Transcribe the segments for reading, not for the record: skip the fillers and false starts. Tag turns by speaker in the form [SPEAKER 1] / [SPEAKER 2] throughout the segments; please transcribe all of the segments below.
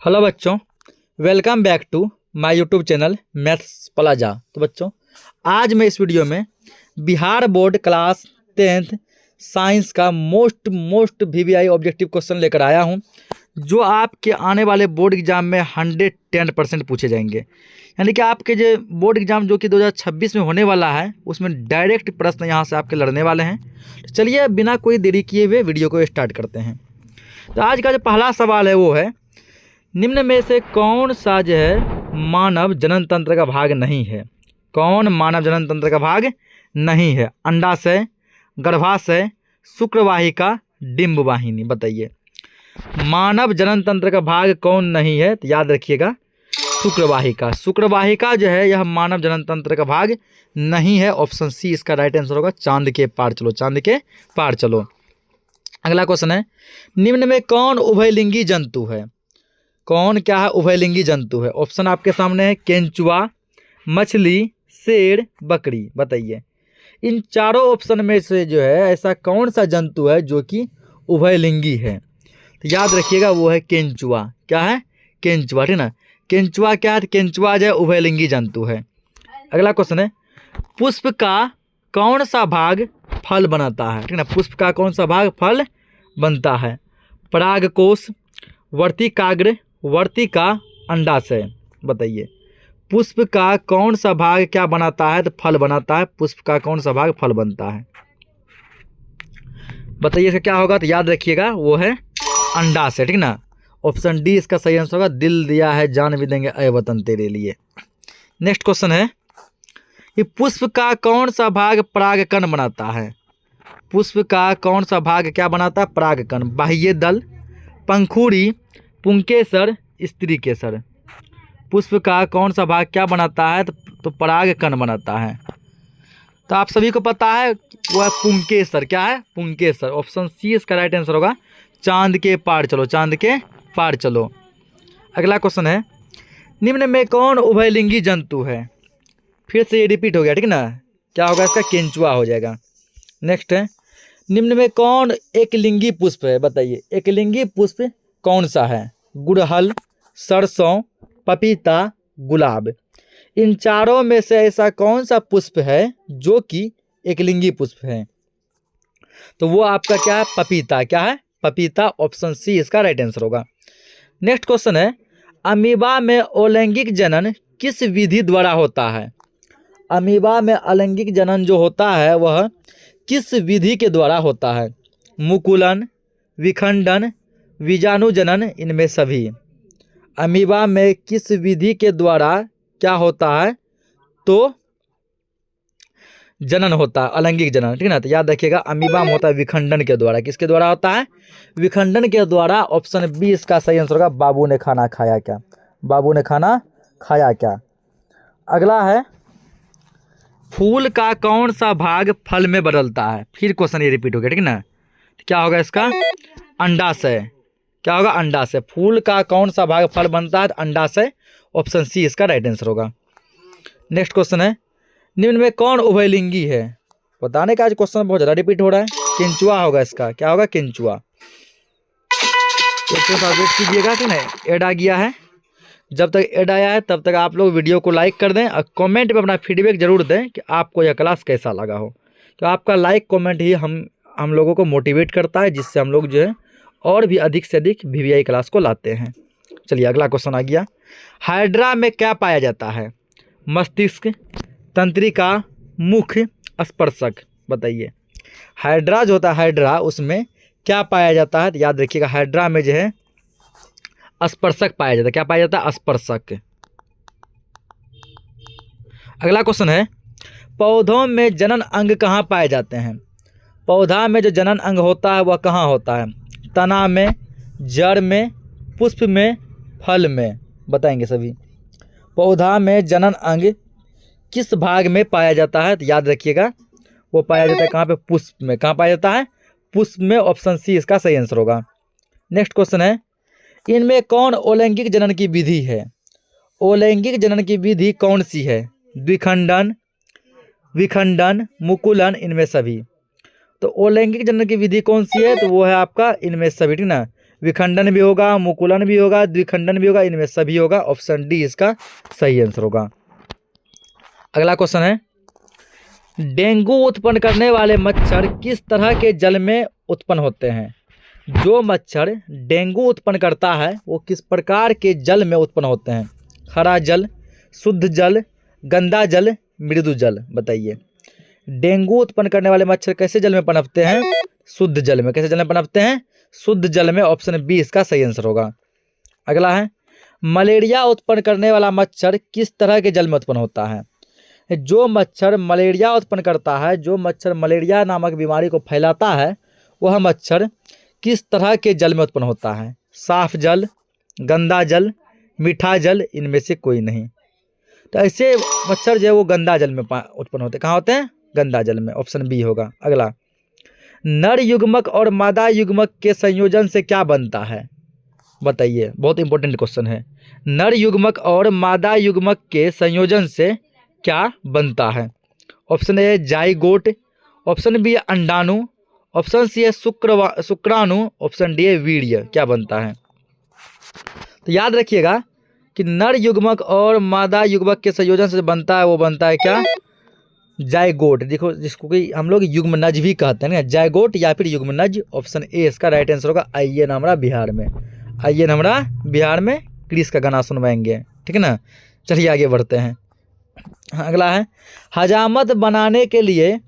[SPEAKER 1] Hello बच्चों, welcome back to my YouTube channel Maths Plaza. तो बच्चों, आज मैं इस वीडियो में Bihar board class 10th science का मोस्ट वीवीआई ऑब्जेक्टिव क्वेश्चन लेकर आया हूं, जो आपके आने वाले बोर्ड एग्जाम में 110% पूछे जाएंगे। यानी कि आपके जो बोर्ड एग्जाम जो कि 2026 में होने वाला है, उसमें डायरेक्ट प्रश्न यहाँ से आपके लड़ने वाले हैं। तो चलिए बिना कोई देरी किए हुए वीडियो को स्टार्ट करते हैं। तो आज का जो पहला सवाल है वो है, निम्न में से कौन सा जो है मानव जनन तंत्र का भाग नहीं है? कौन मानव जनन तंत्र का भाग नहीं है? अंडाशय, गर्भाशय, शुक्रवाहिका, डिंबवाहिनी। बताइए, मानव जनन तंत्र का भाग कौन नहीं है? तो याद रखिएगा, शुक्रवाहिका। शुक्रवाहिका जो है यह मानव जनन तंत्र का भाग नहीं है। ऑप्शन सी इसका राइट आंसर होगा। चांद के पार चलो, चांद के पार चलो। अगला क्वेश्चन है, निम्न में कौन उभयलिंगी जंतु है? कौन क्या है? उभयलिंगी जंतु है। ऑप्शन आपके सामने है, केंचुआ, मछली, शेर, बकरी। बताइए, इन चारों ऑप्शन में से जो है ऐसा कौन सा जंतु है जो कि उभयलिंगी है? तो याद रखिएगा, वो है केंचुआ। क्या है? केंचुआ, ठीक ना। केंचुआ क्या है? केंचुआ जो है उभयलिंगी जंतु है। अगला क्वेश्चन है, पुष्प का कौन सा भाग फल बनाता है? ठीक ना, पुष्प का कौन सा भाग फल बनता है? परागकोश, वर्तिकाग्र, वर्तिका, अंडाशय। बताइए, पुष्प का कौन सा भाग क्या बनाता है? तो फल बनाता है। पुष्प का कौन सा भाग फल बनता है? बताइए इसका क्या होगा? तो याद रखिएगा, वो है अंडाशय, ठीक ना। ऑप्शन डी इसका सही आंसर होगा। दिल दिया है जान भी देंगे ऐ वतन तेरे लिए। नेक्स्ट क्वेश्चन है, कि पुष्प का कौन सा भाग परागकण बनाता है? पुष्प का कौन सा भाग क्या बनाता है? परागकण। बाह्य दल, पंखुड़ी, पुंकेसर, स्त्री केसर। पुष्प का कौन सा भाग क्या बनाता है? तो परागकण बनाता है। तो आप सभी को पता है वो है पुंकेसर। क्या है? पुंकेसर। ऑप्शन सी इसका राइट आंसर होगा। चांद के पार चलो, चांद के पार चलो। अगला क्वेश्चन है, निम्न में कौन उभयलिंगी जंतु है? फिर से ये रिपीट हो गया, ठीक ना। क्या होगा इसका? केंचुआ हो जाएगा। नेक्स्ट है, निम्न में कौन एकलिंगी पुष्प है? बताइए, एकलिंगी पुष्प कौन सा है? गुड़हल, सरसों, पपीता, गुलाब। इन चारों में से ऐसा कौन सा पुष्प है जो कि एकलिंगी पुष्प है? तो वो आपका क्या है? पपीता। क्या है? पपीता। ऑप्शन सी इसका राइट आंसर होगा। नेक्स्ट क्वेश्चन है, अमीबा में अलैंगिक जनन किस विधि द्वारा होता है? अमीबा में अलैंगिक जनन जो होता है वह किस विधि के द्वारा होता है? मुकुलन, विखंडन, बीजाणुजनन, इनमें सभी। अमीबा में किस विधि के द्वारा क्या होता है? तो जनन होता है, अलैंगिक जनन, ठीक ना। तो याद रखिएगा, अमीबा में होता है विखंडन के द्वारा। किसके द्वारा होता है? विखंडन के द्वारा। ऑप्शन बी इसका सही आंसर होगा। बाबू ने खाना खाया क्या? बाबू ने खाना खाया क्या? अगला है, फूल का कौन सा भाग फल में बदलता है? फिर क्वेश्चन ये रिपीट हो गया, ठीक ना। तो क्या होगा इसका? अंडाशय। क्या होगा? अंडाशय। फूल का कौन सा भाग फल बनता है? अंडाशय। ऑप्शन सी इसका राइट आंसर होगा। नेक्स्ट क्वेश्चन है, निम्न में कौन उभयलिंगी है? बताने का आज क्वेश्चन बहुत ज़्यादा रिपीट हो रहा है। केंचुआ होगा इसका। क्या होगा? केंचुआ। इसको वेट कीजिएगा, ठीक ना। ऐड आ गया है। जब तक ऐड आया है तब तक आप लोग वीडियो को लाइक कर दें और कमेंट में अपना फीडबैक जरूर दें कि आपको यह क्लास कैसा लगा हो। तो आपका लाइक कमेंट ही हम लोगों को मोटिवेट करता है, जिससे हम लोग जो है और भी अधिक से अधिक वीवीआई क्लास को लाते हैं। चलिए अगला क्वेश्चन आ गया, हाइड्रा में क्या पाया जाता है? मस्तिष्क, तंत्रिका, मुख, स्पर्शक। बताइए, हाइड्रा जो होता है, हाइड्रा उसमें क्या पाया जाता है? तो याद रखिएगा, हाइड्रा में जो है स्पर्शक पाया जाता है। क्या पाया जाता है? स्पर्शक। अगला क्वेश्चन है, पौधों में जनन अंग कहाँ पाए जाते हैं? पौधा में जो जनन अंग होता है वह कहाँ होता है? तना में, जड़ में, पुष्प में, फल में। बताएंगे सभी। पौधा में जनन अंग किस भाग में पाया जाता है? तो याद रखिएगा, वो पाया जाता है कहाँ पे? पुष्प में। कहाँ पाया जाता है? पुष्प में। ऑप्शन सी इसका सही आंसर होगा। नेक्स्ट क्वेश्चन है, इनमें कौन अलैंगिक जनन की विधि है? अलैंगिक जनन की विधि कौन सी है? द्विखंडन, विखंडन, मुकुलन, इनमें सभी। तो अलैंगिक जनन की विधि कौन सी है? तो वो है आपका इनमें सभी, ठीक ना। विखंडन भी होगा, मुकुलन भी होगा, द्विखंडन भी होगा, इनमें सभी होगा। ऑप्शन डी इसका सही आंसर होगा। अगला क्वेश्चन है, डेंगू उत्पन्न करने वाले मच्छर किस तरह के जल में उत्पन्न होते हैं? जो मच्छर डेंगू उत्पन्न करता है वो किस प्रकार के जल में उत्पन्न होते हैं? खरा जल, शुद्ध जल, गंदा जल, मृदु जल, बताइए। डेंगू उत्पन्न करने वाले मच्छर कैसे जल में पनपते हैं? शुद्ध जल में। कैसे जल में पनपते हैं? शुद्ध जल में। ऑप्शन बी इसका सही आंसर होगा। अगला है, मलेरिया उत्पन्न करने वाला मच्छर किस तरह के जल में उत्पन्न होता है? जो मच्छर मलेरिया उत्पन्न करता है, जो मच्छर मलेरिया नामक बीमारी को फैलाता है, वह मच्छर किस तरह के जल में उत्पन्न होता है? साफ जल, गंदा जल, मीठा जल, इनमें से कोई नहीं। तो ऐसे मच्छर जो है वो गंदा जल में उत्पन्न होते हैं। कहाँ होते हैं? गंदा जल में। ऑप्शन बी होगा। अगला, नर युग्मक और मादा युग्मक के संयोजन से क्या बनता है? बताइए, बहुत इंपॉर्टेंट क्वेश्चन है। नर युग्मक और मादा युग्मक के संयोजन से क्या बनता है? Option A zygote, option B अंडाणु, ऑप्शन सी है शुक्राणु, ऑप्शन डी है वीर्य। क्या बनता है? तो याद रखिएगा कि नर युग्मक और मादा युग्मक के संयोजन से बनता है वो बनता है क्या? जाइगोट। देखो, जिसको कि हम लोग युग्मनज भी कहते हैं ना, जाइगोट या फिर युग्मनज। ऑप्शन ए इसका राइट आंसर होगा। आइए ना हमारा बिहार में, आइए ना हमारा बिहार में क्रिस का गाना सुनवाएंगे, ठीक है ना। चलिए आगे बढ़ते हैं। अगला है, हजामत बनाने के लिए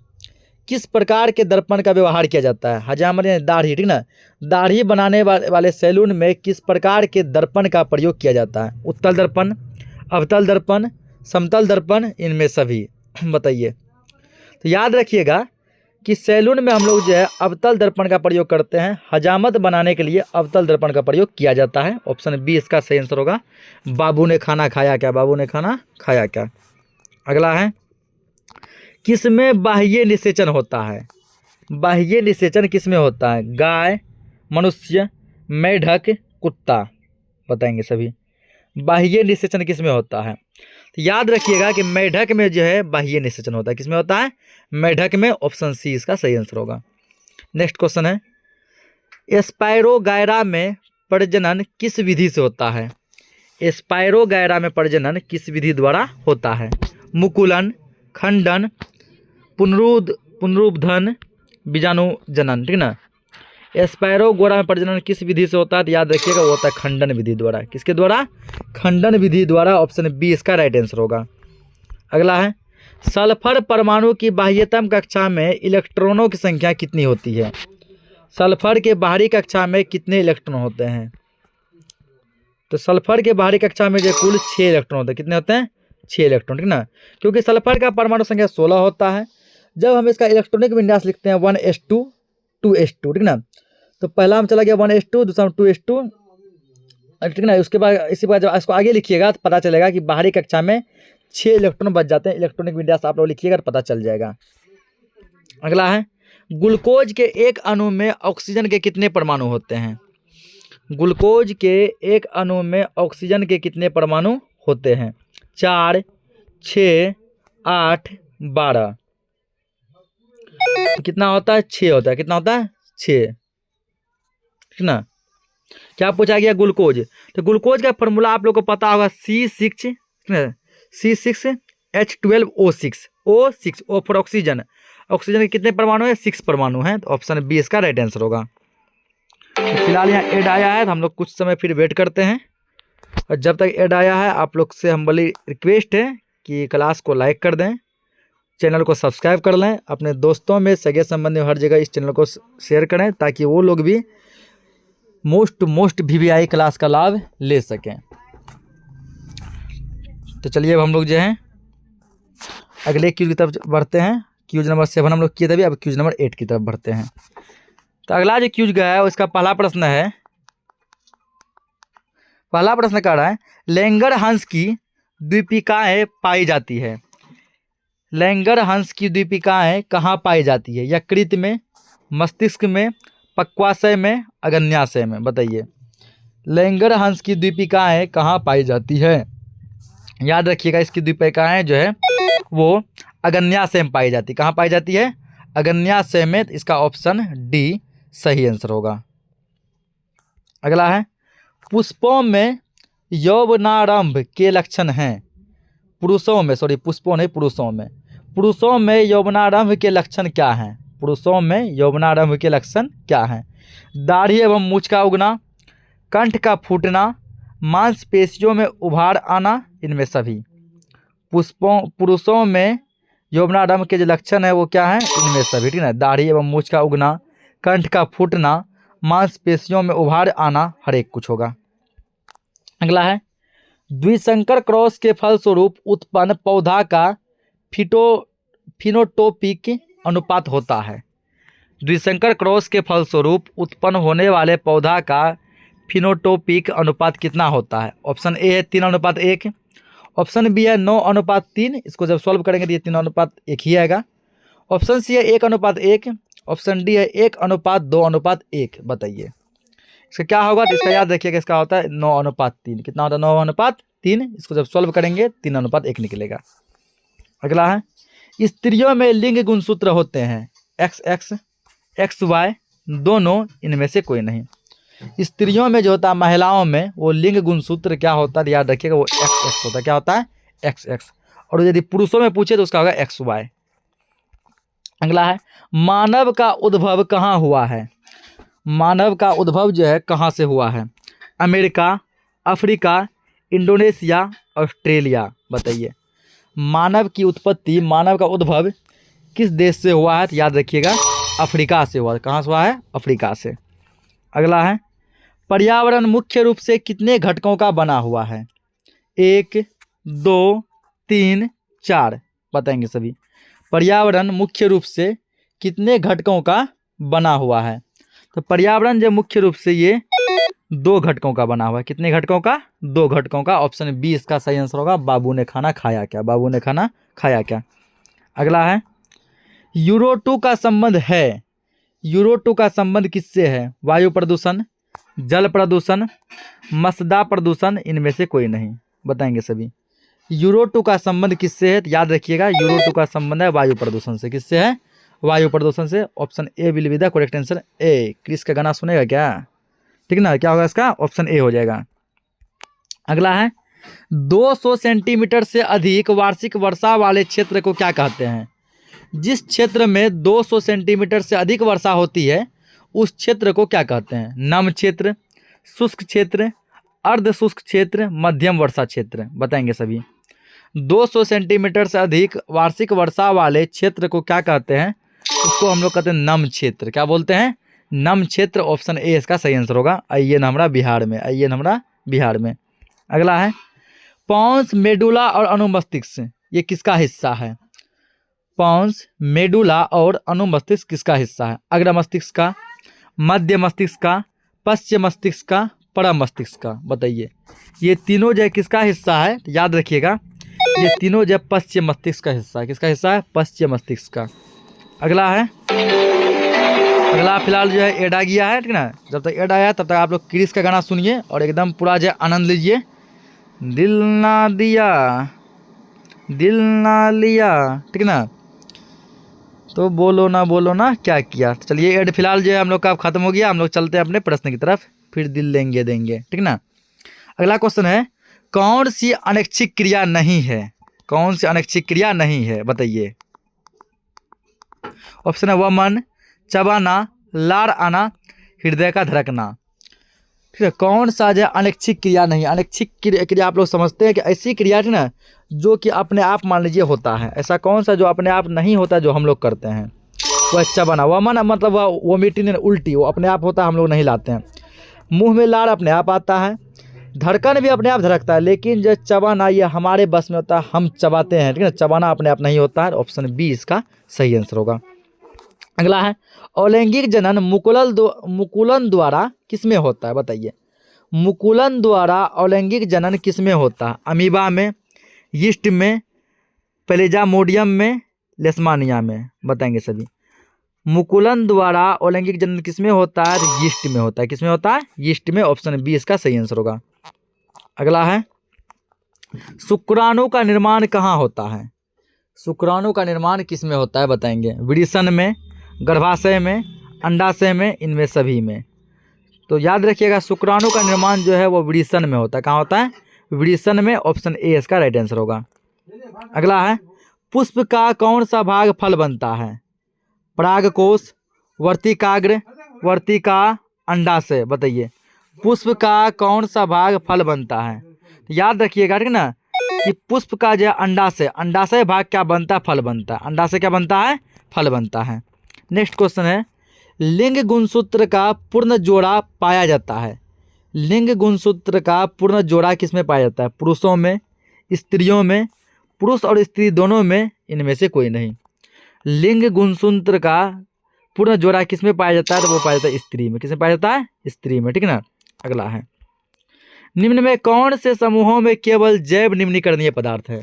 [SPEAKER 1] किस प्रकार के दर्पण का व्यवहार किया जाता है? हजामत यानी दाढ़ी, ठीक ना। दाढ़ी बनाने वाले सैलून में किस प्रकार के दर्पण का प्रयोग किया जाता है? उत्तल दर्पण, अवतल दर्पण, समतल दर्पण, इनमें सभी, बताइए। तो याद रखिएगा कि सैलून में हम लोग जो है अवतल दर्पण का प्रयोग करते हैं। हजामत बनाने के लिए अवतल दर्पण का प्रयोग किया जाता है। ऑप्शन बी इसका सही आंसर होगा। बाबू ने खाना खाया क्या? बाबू ने खाना खाया क्या? अगला है, किसमें बाह्य निषेचन होता है? बाह्य निषेचन किसमें होता है? गाय, मनुष्य, मेढक, कुत्ता, बताएंगे सभी। बाह्य निषेचन किसमें होता है? तो याद रखिएगा कि मेढक में जो है बाह्य निषेचन होता है। किसमें होता है? मेढक में। ऑप्शन सी इसका सही आंसर होगा। नेक्स्ट क्वेश्चन है, स्पायरोगायरा में प्रजनन किस विधि से होता है? स्पायरोगायरा में प्रजनन किस विधि द्वारा होता है? मुकुलन, खंडन, पुनरुत्थान, बीजाणु जनन, ठीक ना। स्पायरोगोरा में प्रजनन किस विधि से होता है? तो याद रखिएगा वो होता है खंडन विधि द्वारा। किसके द्वारा? खंडन विधि द्वारा। ऑप्शन बी इसका राइट आंसर होगा। अगला है, सल्फर परमाणु की बाह्यतम कक्षा में इलेक्ट्रॉनों की संख्या कितनी होती है? सल्फर के बाहरी कक्षा में कितने इलेक्ट्रॉन होते हैं? तो सल्फर के बाहरी कक्षा में जो कुल 6 इलेक्ट्रॉन होते हैं। कितने होते हैं? 6 इलेक्ट्रॉन, ठीक ना। क्योंकि सल्फर का परमाणु संख्या 16 होता है। जब हम इसका इलेक्ट्रॉनिक विन्यास लिखते हैं 1s2 2s2, ठीक ना। तो पहला हम चला गया 1s2, दूसरा 2s2, ठीक ना। उसके बाद इसी बार जब इसको आगे लिखिएगा तो पता चलेगा कि बाहरी कक्षा में 6 इलेक्ट्रॉन बच जाते हैं। इलेक्ट्रॉनिक विन्यास आप लोग लिखिएगा तो पता चल जाएगा। अगला है, ग्लूकोज के एक अणु में ऑक्सीजन के कितने परमाणु होते हैं? ग्लूकोज के एक अणु में ऑक्सीजन के कितने परमाणु होते हैं? 4, 6, 8, 12। कितना होता है? 6 होता है। कितना होता है? 6, ठीक ना। क्या पूछा गया? ग्लूकोज। तो ग्लूकोज का फॉर्मूला आप लोग को पता होगा, C6H12O6। O for oxygen. Oxygen के कितने परमाणु है? 6 परमाणु हैं। तो ऑप्शन बी इसका राइट आंसर होगा। तो फिलहाल यहाँ ऐड आया है तो हम लोग कुछ समय फिर वेट करते हैं। और जब तक ऐड आया है आप लोग से हम बड़ी रिक्वेस्ट है कि क्लास को लाइक कर दें, चैनल को सब्सक्राइब कर लें, अपने दोस्तों में, सगे संबंधी हर जगह इस चैनल को शेयर करें ताकि वो लोग भी मोस्ट VVI क्लास का लाभ ले सकें। तो चलिए अब हम लोग जो हैं अगले क्यूज की तरफ बढ़ते हैं। क्यूज नंबर 7 हम लोग किए थे, अब क्यूज नंबर 8 की तरफ बढ़ते हैं। तो अगला जो क्यूज गया है उसका पहला प्रश्न है, पहला प्रश्न कह रहा है, लैंगर हंस की द्वीपिकाएं पाई जाती है। लैंगर हंस की द्वीपिकाएं कहाँ पाई जाती है? यकृत में, मस्तिष्क में, पक्वाशय में, अग्न्याशय में, बताइए। लैंगर हंस की द्वीपिकाएं कहाँ पाई जाती है? याद रखिएगा इसकी द्वीपिकाएं जो है वो अग्न्याशय में पाई जाती है। कहाँ पाई जाती है? अग्न्याशय में। इसका ऑप्शन डी सही आंसर होगा। अगला है पुष्पों में यौवनारंभ के लक्षण हैं। पुरुषों में, सॉरी पुष्पों नहीं, पुरुषों में यौवनारंभ के लक्षण क्या हैं? पुरुषों में यौवनारंभ के लक्षण क्या हैं? दाढ़ी एवं मूछ का उगना, कंठ का फूटना, मांसपेशियों में उभार आना, इनमें सभी। पुरुषों में यौवनारंभ के जो लक्षण है वो क्या है? इनमें सभी, ठीक है। दाढ़ी एवं मूछ का उगना, कंठ का फूटना, मांसपेशियों में उभार आना, हर एक कुछ होगा। अगला है द्विसंकर क्रॉस के फलस्वरूप उत्पन्न पौधा का फिनोटोपिक अनुपात होता है। द्विसंकर क्रॉस के फलस्वरूप उत्पन्न होने वाले पौधा का फिनोटोपिक अनुपात कितना होता है? ऑप्शन ए है 3:1, ऑप्शन बी है 9:3, इसको जब सॉल्व करेंगे तो ये 3:1 ही आएगा। ऑप्शन सी है 1:1, ऑप्शन डी है 1:2:1। बताइए इसका क्या होगा? तो इसका याद रखिएगा, इसका होता है 9:3। कितना होता है? 9:3। इसको जब सॉल्व करेंगे 3:1 निकलेगा। अगला है स्त्रियों में लिंग गुणसूत्र होते हैं XX, XY दोनों, इनमें से कोई नहीं। स्त्रियों में जो होता है, महिलाओं में, वो लिंग गुणसूत्र क्या होता है? याद रखिएगा, वो XX होता है। क्या होता है? XX। और यदि पुरुषों में पूछे तो उसका होगा XY। अगला है मानव का उद्भव कहाँ हुआ है? मानव का उद्भव जो है कहाँ से हुआ है? America, Africa, Indonesia, Australia. बताइए मानव की उत्पत्ति, मानव का उद्भव किस देश से हुआ है? तो याद रखिएगा अफ्रीका से हुआ है। कहाँ से हुआ है? अफ्रीका से। अगला है पर्यावरण मुख्य रूप से कितने घटकों का बना हुआ है? 1, 2, 3, 4। बताएंगे सभी। पर्यावरण मुख्य रूप से कितने घटकों का बना हुआ है? तो पर्यावरण जो मुख्य रूप से ये 2 घटकों का बना हुआ है। कितने घटकों का? 2 घटकों का। ऑप्शन बी इसका सही आंसर होगा। बाबू ने खाना खाया क्या? बाबू ने खाना खाया क्या? अगला है यूरो2 का संबंध है। यूरो2 का संबंध किससे है? वायु प्रदूषण, जल प्रदूषण, मसदा प्रदूषण, इनमें से कोई नहीं। बताएंगे सभी। यूरो2 का संबंध किससे है? तो याद रखिएगा यूरो2 का संबंध है वायु प्रदूषण से। किससे है? वायु प्रदूषण से। Option A will be the correct answer. ए क्रिस का गाना सुनेगा क्या? ठीक ना? क्या होगा इसका? ऑप्शन ए हो जाएगा। अगला है 200 सेंटीमीटर से अधिक वार्षिक वर्षा वाले क्षेत्र को क्या कहते हैं? जिस क्षेत्र में 200 सेंटीमीटर से अधिक वर्षा होती है उस क्षेत्र को क्या कहते हैं? नम क्षेत्र, शुष्क क्षेत्र, अर्ध शुष्क क्षेत्र, मध्यम वर्षा क्षेत्र। बताएंगे सभी। 200 सेंटीमीटर से अधिक वार्षिक वर्षा वाले क्षेत्र को क्या कहते हैं? उसको हम लोग कहते हैं नम क्षेत्र। क्या बोलते हैं? नम क्षेत्र। ऑप्शन ए इसका सही आंसर होगा। आइए न हमरा बिहार में, आइए न हमरा बिहार में। अगला है पॉन्स, मेडुला और अनुमस्तिष्क ये किसका हिस्सा है? पॉन्स, मेडुला और अनुमस्तिष्क किसका हिस्सा है? अग्र मस्तिष्क का, मध्य मस्तिष्क का, पश्चिम मस्तिष्क का, परम मस्तिष्क का। बताइए ये तीनों जो किसका हिस्सा है? तो याद रखिएगा ये तीनों जो पश्चिम मस्तिष्क का हिस्सा है। किसका हिस्सा है? पश्चिम मस्तिष्क का। अगला है अगला फिलहाल जो है एड आ गया है, ठीक ना? जब तक एड आया तब तक आप लोग क्रिस का गाना सुनिए और एकदम पूरा जो आनंद लीजिए। दिल ना दिया, दिल ना लिया, ठीक ना? तो बोलो ना क्या किया। तो चलिए एड फिलहाल जो है हम लोग का खत्म हो गया। हम लोग चलते हैं अपने प्रश्न की तरफ। फिर दिल लेंगे देंगे, ठीक ना? अगला क्वेश्चन है कौन सी अनैच्छिक क्रिया नहीं है? कौन सी अनैच्छिक क्रिया नहीं है? बताइए। ऑप्शन है वमन, चबाना, लार आना, हृदय का धड़कना। ठीक है, कौन सा जो अनैच्छिक क्रिया नहीं? अनैच्छिक क्रिया आप लोग समझते हैं कि ऐसी क्रिया है ना जो कि अपने आप मान लीजिए होता है। ऐसा कौन सा जो अपने आप नहीं होता जो हम लोग करते हैं? वह चबाना, वमन मतलब वह वोमिटिंग, उल्टी, वो अपने आप होता है, हम लोग नहीं लाते हैं। मुंह में लार अपने आप आता है, धड़कन भी अपने आप धड़कता है, लेकिन जो चबाना ये हमारे बस में होता है, हम चबाते हैं, ठीक है। चबाना अपने आप नहीं होता है। ऑप्शन बी इसका सही आंसर होगा। अगला है अलैंगिक जनन मुकुलन द्वारा किसमें होता है? बताइए मुकुलन द्वारा अलैंगिक जनन किसमें होता है? अमीबा में, यीस्ट में, प्लेजामोडियम में, लेशमानिया में। बताएंगे सभी। मुकुलन द्वारा अलैंगिक जनन किसमें होता है? यीस्ट में होता है। किसमें होता है? यीस्ट में। ऑप्शन बी इसका सही आंसर होगा। अगला है शुक्राणु का निर्माण कहाँ होता है? शुक्राणु का निर्माण किसमें होता है? बताएंगे। वृषण में, गर्भाशय में, अंडाशय में, इनमें सभी में। तो याद रखिएगा शुक्राणु का निर्माण जो है वो वृषण में होता है। कहाँ होता है? वृषण में। ऑप्शन ए इसका राइट आंसर होगा। अगला है, पुष्प का कौन सा भाग फल बनता है? परागकोश, वर्तिकाग्र, वर्तिका, अंडाशय। बताइए पुष्प का कौन सा भाग फल बनता है? तो याद रखिएगा, ठीक ना, कि पुष्प का जो है अंडाशय, अंडाशय भाग क्या बनता है? फल बनता है। अंडाशय क्या बनता है? फल बनता है। नेक्स्ट क्वेश्चन है, लिंग गुणसूत्र का पूर्ण जोड़ा पाया जाता है। लिंग गुणसूत्र का पूर्ण जोड़ा किसमें पाया जाता है? पुरुषों में, स्त्रियों में, पुरुष और स्त्री दोनों में, इनमें से कोई नहीं। लिंग गुणसूत्र का पूर्ण जोड़ा किसमें पाया जाता है? तो वो पाया जाता है स्त्री में। किसमें पाया जाता है? स्त्री में, ठीक ना। अगला है, निम्न में कौन से समूहों में केवल जैव निम्नीकरणीय पदार्थ है?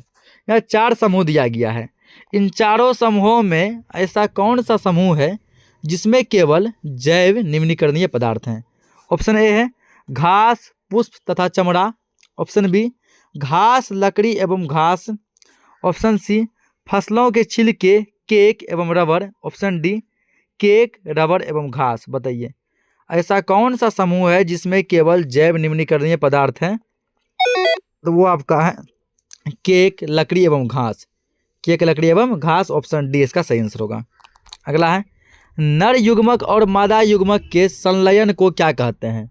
[SPEAKER 1] यहाँ 4 समूह दिया गया है। इन चारों समूहों में ऐसा कौन सा समूह है जिसमें केवल जैव निम्नीकरणीय पदार्थ हैं? ऑप्शन ए है घास, पुष्प तथा चमड़ा। ऑप्शन बी घास, लकड़ी एवं घास। ऑप्शन सी फसलों के छिलके, केक एवं rubber. Option D cake, rubber एवं घास। बताइए ऐसा कौन सा समूह है जिसमें केवल जैव निम्नीकरणीय पदार्थ हैं? तो वो आपका है केक, लकड़ी एवं घास। केक, लकड़ी एवं घास। ऑप्शन डी इसका सही आंसर होगा। अगला है, नर युग्मक और मादा युग्मक के संलयन को क्या कहते हैं?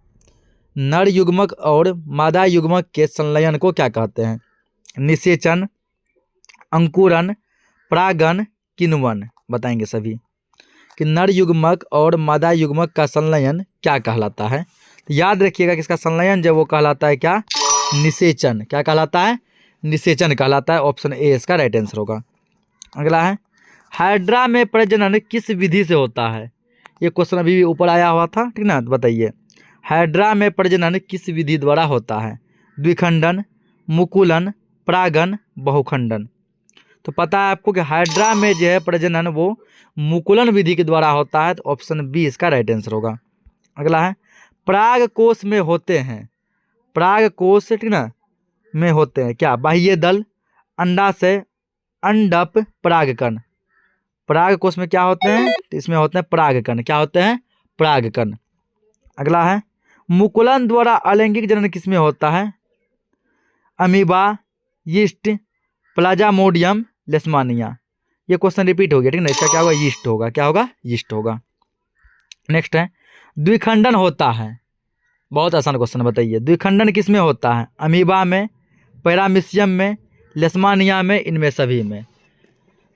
[SPEAKER 1] नर युग्मक और मादा युग्मक के संलयन को क्या कहते हैं? निषेचन, अंकुरन, परागन, किण्वन। बताएंगे सभी कि नर युग्मक और मादा युग्मक का संलयन क्या कहलाता है। तो याद रखिएगा कि इसका संलयन जब वो कहलाता है क्या? निषेचन। क्या कहलाता है? निषेचन कहलाता है। ऑप्शन ए इसका राइट आंसर होगा। अगला है, हाइड्रा में प्रजनन किस विधि से होता है? ये क्वेश्चन अभी भी ऊपर आया हुआ था, ठीक ना। बताइए हाइड्रा में प्रजनन किस विधि द्वारा होता है? द्विखंडन, मुकुलन, परागन, बहुखंडन। तो पता है आपको कि हाइड्रा में जो है प्रजनन वो मुकुलन विधि के द्वारा होता है। तो ऑप्शन बी इसका राइट आंसर होगा। अगला है, पराग कोश में होते हैं। पराग कोश, ठीक ना, में होते हैं क्या? बाह्य दल, अंडाशय, अंडप, परागकण। पराग कोश में क्या होते हैं? तो इसमें होते हैं परागकण। क्या होते हैं? परागकण। अगला है, मुकुलन द्वारा अलैंगिक जनन किसमें होता है? Amoeba, yeast, Plasmodium, लेशमानिया। ये क्वेश्चन रिपीट हो गया, ठीक ना। इसका क्या होगा? यीस्ट होगा। क्या होगा? यीस्ट होगा। नेक्स्ट है, द्विखंडन होता है। बहुत आसान क्वेश्चन, बताइए द्विखंडन किसमें होता है? अमीबा में, पैरामीशियम में, लेशमानिया में, इनमें सभी में।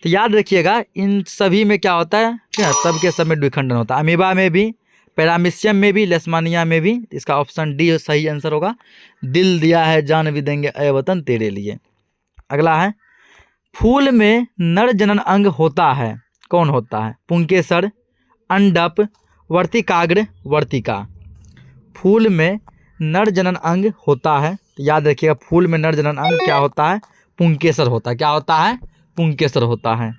[SPEAKER 1] तो याद रखिएगा इन सभी में क्या होता है, ठीक है, सब के सब में द्विखंडन होता है। अमीबा में भी, पैरामीशियम में भी, लेशमानिया में भी। इसका ऑप्शन डी सही आंसर होगा। दिल दिया है जान भी देंगे ऐ वतन तेरे लिए। अगला है, फूल में नर जनन अंग होता है। कौन होता है? पुंकेसर, अंडप, वर्तिकाग्र, वर्तिका। फूल में नर जनन अंग होता है। तो याद रखिएगा फूल में नर जनन अंग क्या होता है? पुंकेसर होता है। क्या होता है? पुंकेसर होता है।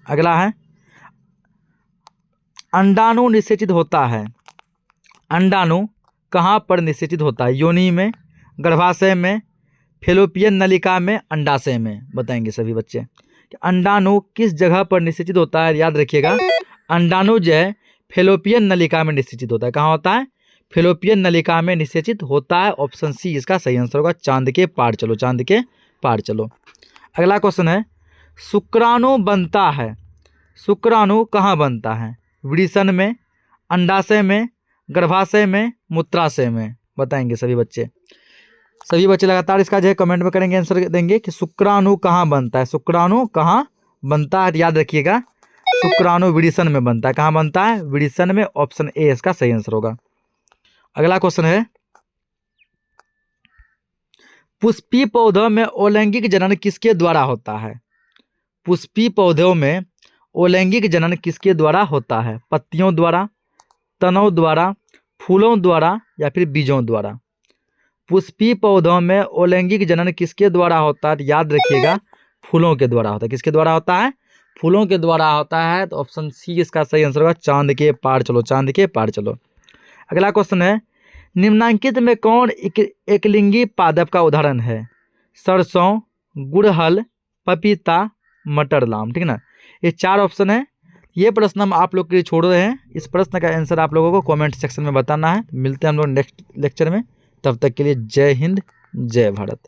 [SPEAKER 1] अगला है, अंडाणु निषेचित होता है। अंडाणु कहाँ पर निषेचित होता है? योनि में, गर्भाशय में, फेलोपियन नलिका में, अंडाशय में। बताएंगे सभी बच्चे कि अंडाणु किस जगह पर निषेचित होता है। याद रखिएगा अंडाणु जो है फेलोपियन नलिका में निषेचित होता है। कहाँ होता है? फेलोपियन नलिका में निषेचित होता है। ऑप्शन सी इसका सही आंसर होगा। चांद के पार चलो, चांद के पार चलो। अगला क्वेश्चन है, शुक्राणु बनता है। शुक्राणु कहाँ बनता है? वृषण में, अंडाशय में, गर्भाशय में, मूत्राशय में। बताएंगे सभी बच्चे। सभी बच्चे लगातार इसका जो है कमेंट में करेंगे, आंसर देंगे कि शुक्राणु कहाँ बनता है। शुक्राणु कहाँ बनता है? याद रखिएगा शुक्राणु वृषण में बनता है। कहाँ बनता है? वृषण में। ऑप्शन ए इसका सही आंसर होगा। अगला क्वेश्चन है, पुष्पी पौधों में अलैंगिक जनन किसके द्वारा होता है? पुष्पी पौधों में अलैंगिक जनन किसके द्वारा होता है? पत्तियों द्वारा, तनों द्वारा, फूलों द्वारा या फिर बीजों द्वारा। पुष्पी पौधों में अलैंगिक जनन किसके द्वारा होता है? याद रखिएगा फूलों के द्वारा होता है। किसके द्वारा होता है? फूलों के द्वारा होता है। तो ऑप्शन सी इसका सही आंसर होगा। चांद के पार चलो, चांद के पार चलो। अगला क्वेश्चन है, निम्नांकित में कौन एकलिंगी पादप का उदाहरण है? सरसों, गुड़हल, पपीता, मटर लाम। ठीक ना, ये 4 ऑप्शन है। ये प्रश्न हम आप लोग के लिए छोड़ रहे हैं। इस प्रश्न का आंसर आप लोगों को कमेंट सेक्शन में बताना है। मिलते हैं हम लोग नेक्स्ट लेक्चर में, तब तक के लिए जय हिंद जय भारत।